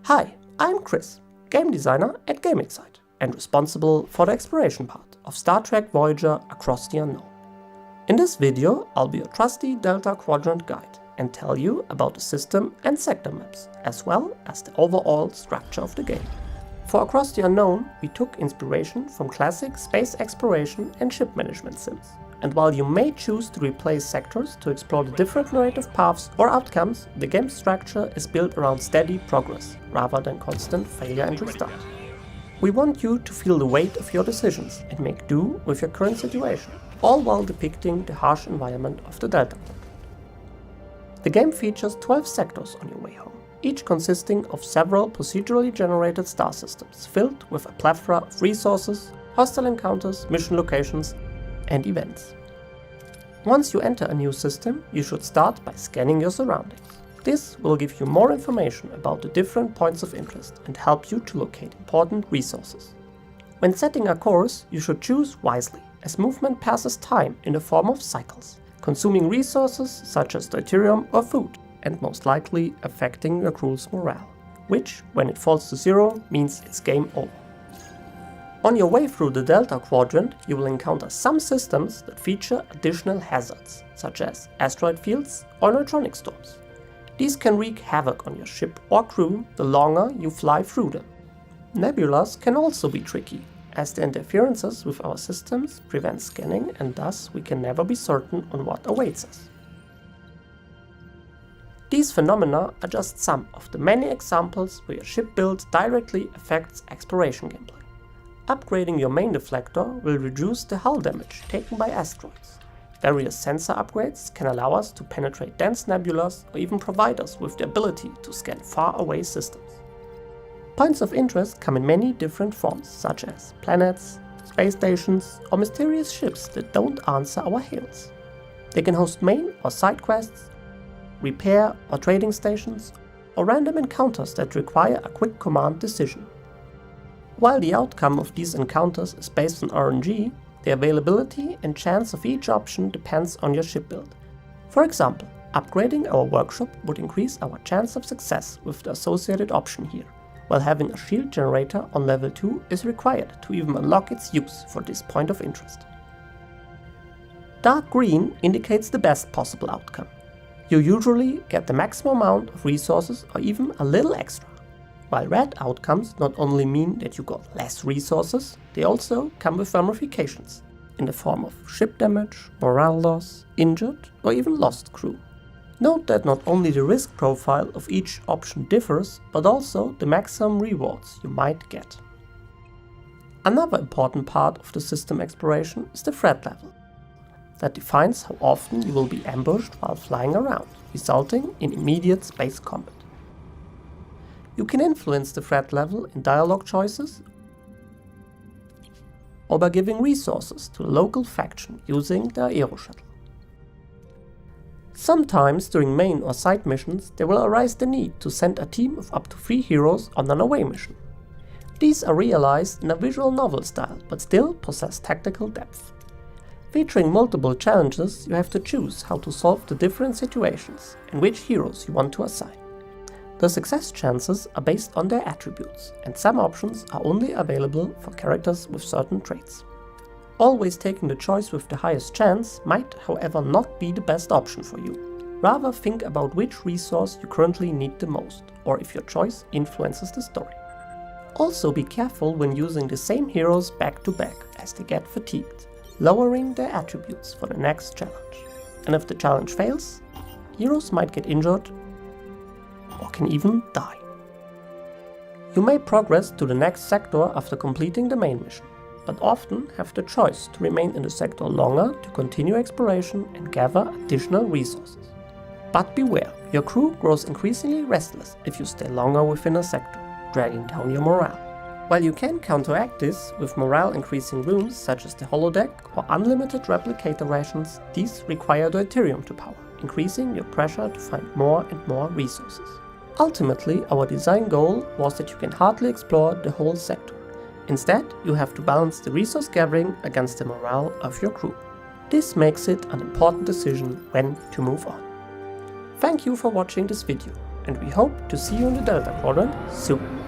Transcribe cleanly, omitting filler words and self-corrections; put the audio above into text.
Hi, I'm Chris, game designer at GameXite and responsible for the exploration part of Star Trek Voyager Across the Unknown. In this video, I'll be your trusty Delta Quadrant guide and tell you about the system and sector maps, as well as the overall structure of the game. For Across the Unknown, we took inspiration from classic space exploration and ship management sims. And while you may choose to replace sectors to explore the different narrative paths or outcomes, the game's structure is built around steady progress, rather than constant failure and restart. We want you to feel the weight of your decisions and make do with your current situation, all while depicting the harsh environment of the Delta Quadrant. The game features 12 sectors on your way home, each consisting of several procedurally generated star systems filled with a plethora of resources, hostile encounters, mission locations, and events. Once you enter a new system, you should start by scanning your surroundings. This will give you more information about the different points of interest and help you to locate important resources. When setting a course, you should choose wisely, as movement passes time in the form of cycles, consuming resources such as deuterium or food, and most likely affecting your crew's morale, which, when it falls to zero, means it's game over. On your way through the Delta Quadrant, you will encounter some systems that feature additional hazards, such as asteroid fields or neutronic storms. These can wreak havoc on your ship or crew the longer you fly through them. Nebulas can also be tricky, as the interferences with our systems prevent scanning, and thus we can never be certain on what awaits us. These phenomena are just some of the many examples where your ship build directly affects exploration gameplay. Upgrading your main deflector will reduce the hull damage taken by asteroids. Various sensor upgrades can allow us to penetrate dense nebulas or even provide us with the ability to scan far-away systems. Points of interest come in many different forms, such as planets, space stations, or mysterious ships that don't answer our hails. They can host main or side quests, repair or trading stations, or random encounters that require a quick command decision. While the outcome of these encounters is based on RNG, the availability and chance of each option depends on your ship build. For example, upgrading our workshop would increase our chance of success with the associated option here, while having a shield generator on level 2 is required to even unlock its use for this point of interest. Dark green indicates the best possible outcome. You usually get the maximum amount of resources or even a little extra. While red outcomes not only mean that you got less resources, they also come with ramifications, in the form of ship damage, morale loss, injured, or even lost crew. Note that not only the risk profile of each option differs, but also the maximum rewards you might get. Another important part of the system exploration is the threat level. That defines how often you will be ambushed while flying around, resulting in immediate space combat. You can influence the threat level in dialogue choices or by giving resources to a local faction using the Aero Shuttle. Sometimes during main or side missions there will arise the need to send a team of up to 3 heroes on an away mission. These are realized in a visual novel style but still possess tactical depth. Featuring multiple challenges, you have to choose how to solve the different situations and which heroes you want to assign. The success chances are based on their attributes, and some options are only available for characters with certain traits. Always taking the choice with the highest chance might, however, not be the best option for you. Rather think about which resource you currently need the most, or if your choice influences the story. Also be careful when using the same heroes back to back, as they get fatigued, lowering their attributes for the next challenge. And if the challenge fails, heroes might get injured or can even die. You may progress to the next sector after completing the main mission, but often have the choice to remain in the sector longer to continue exploration and gather additional resources. But beware, your crew grows increasingly restless if you stay longer within a sector, dragging down your morale. While you can counteract this with morale increasing rooms such as the holodeck or unlimited replicator rations, these require deuterium to power, increasing your pressure to find more and more resources. Ultimately, our design goal was that you can hardly explore the whole sector. Instead, you have to balance the resource gathering against the morale of your crew. This makes it an important decision when to move on. Thank you for watching this video. and we hope to see you in the Delta Quadrant soon.